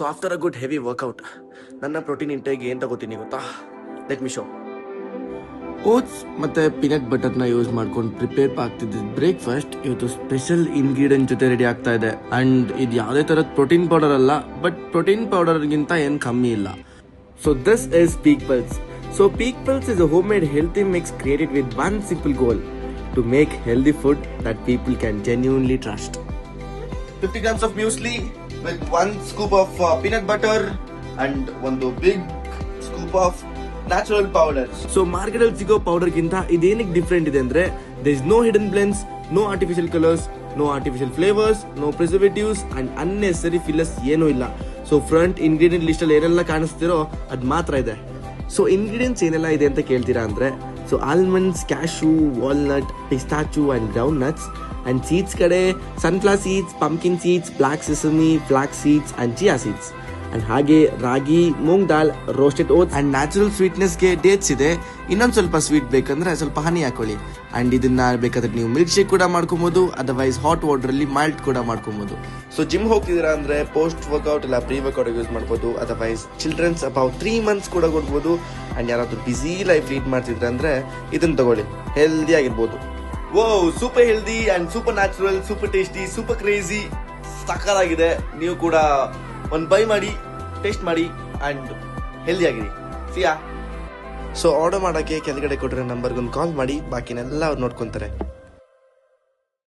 So after a good heavy workout ನನ್ನ protein intake ಏನು ತಗೋತೀನಿ ಗೊತ್ತಾ? Let me show. ಓಟ್ಸ್ ಮತ್ತು ಪೀನಟ್ ಬಟರ್ನ ಯೂಸ್ ಮಾಡ್ಕೊಂಡು ಪ್ರಿಪೇರ್ ಆಗ್ತಿದ್ದ ಬ್ರೇಕ್ಫಾಸ್ಟ್ ಇವತ್ತು ಸ್ಪೆಷಲ್ ಇಂಗ್ರೀಡಿಯೆಂಟ್ ಜೊತೆ ರೆಡಿ ಆಗ್ತಾ ಇದೆ. ಆ್ಯಂಡ್ ಇದು ಯಾವುದೇ ಥರದ ಪ್ರೋಟೀನ್ ಪೌಡರ್ ಅಲ್ಲ, ಬಟ್ ಪ್ರೋಟೀನ್ ಪೌಡರ್ಗಿಂತ ಏನು ಕಮ್ಮಿ ಇಲ್ಲ. So this is peak pulse. So peak pulse is a home made healthy mix created with one simple goal: to make healthy food that people can genuinely trust. 50 grams of muesli with 1 scoop of peanut butter and one big scoop of natural powders. So market ಅಲ್ಲಿ ಸಿಗೋ powder ಗಿಂತ ಇದೇನಿಗೆ different ಇದೆ ಅಂದ್ರೆ there is no hidden blends, no artificial colors, no artificial flavors, no preservatives and unnecessary fillers ಏನೂ ಇಲ್ಲ. So front ingredient list ಅಲ್ಲಿ ಏನೆಲ್ಲ ಕಾಣಿಸ್ತಿರೋ ಅದು ಮಾತ್ರ ಇದೆ. ಸೊ ಇಂಗ್ರೀಡಿಯೆಂಟ್ಸ್ ಏನೆಲ್ಲ ಇದೆ ಅಂತ ಕೇಳ್ತೀರಾ ಅಂದ್ರೆ, so almonds, cashew, walnut, pistachio and ground nuts. And seeds ಕಡೆ sunflower seeds, pumpkin seeds, black sesame, flax seeds and chia seeds. And ಹಾಗೆ ragi, moong dal, roasted oats and natural ಸ್ವೀಟ್ನೆಸ್ಗೆ ಡೇಟ್ಸ್ ಇದೆ. ಇನ್ನೊಂದು ಸ್ವಲ್ಪ ಸ್ವೀಟ್ ಬೇಕಂದ್ರೆ ಸ್ವಲ್ಪ ಹನಿ ಹಾಕೊಳ್ಳಿ. ಅಂಡ್ ಇದನ್ನ ಬೇಕಾದ್ರೆ ನೀವು ಮಿಲ್ಕ್ ಶೇಕ್ ಕೂಡ ಮಾಡ್ಕೊಬಹುದು, ಅದರ್ವೈಸ್ ಹಾಟ್ ವಾಟರ್ ಅಲ್ಲಿ ಮಾಲ್ಟ್ ಕೂಡ ಮಾಡ್ಕೊಬಹುದು. ಸೊ ಜಿಮ್ ಹೋಗ್ತಿದ್ದೀರಾ ಅಂದ್ರೆ ಪೋಸ್ಟ್ ವರ್ಕೌಟ್ ಇಲ್ಲ ಪ್ರೀ ವರ್ಕೌಟ್ ಯೂಸ್ ಮಾಡ್ಬೋದು. ಅದರ್ವೈಸ್ ಚಿಲ್ಡ್ರನ್ಸ್ ಅಬೌವ್ 3 months ಕೂಡ ಕೊಡ್ಬೋದು. ಅಂಡ್ ಯಾರಾದ್ರೂ ಬಿಸಿ ಲೈಫ್ ಲೀಡ್ ಮಾಡ್ತಿದ್ರೆ ಅಂದ್ರೆ ಇದನ್ನ ತಗೊಳ್ಳಿ, ಹೆಲ್ದಿ ಆಗಿರ್ಬೋದು. Wow, super healthy and super natural, super tasty, super crazy, ಸಕ್ಕತ್ತಾಗಿದೆ. ನೀವು ಕೂಡ ಒಂದು ಬೈ ಮಾಡಿ, ಟೇಸ್ಟ್ ಮಾಡಿ ಅಂಡ್ ಹೆಲ್ದಿ ಆಗಿರಿ. ಸಿಯಾ. ಸೊ ಆರ್ಡರ್ ಮಾಡೋಕ್ಕೆ ಕೆಳಗಡೆ ಕೊಟ್ಟಿರೋ ನಂಬರ್ಗೊಂದು ಕಾಲ್ ಮಾಡಿ, ಬಾಕಿನೆಲ್ಲ ಅವ್ರು ನೋಡ್ಕೊತಾರೆ.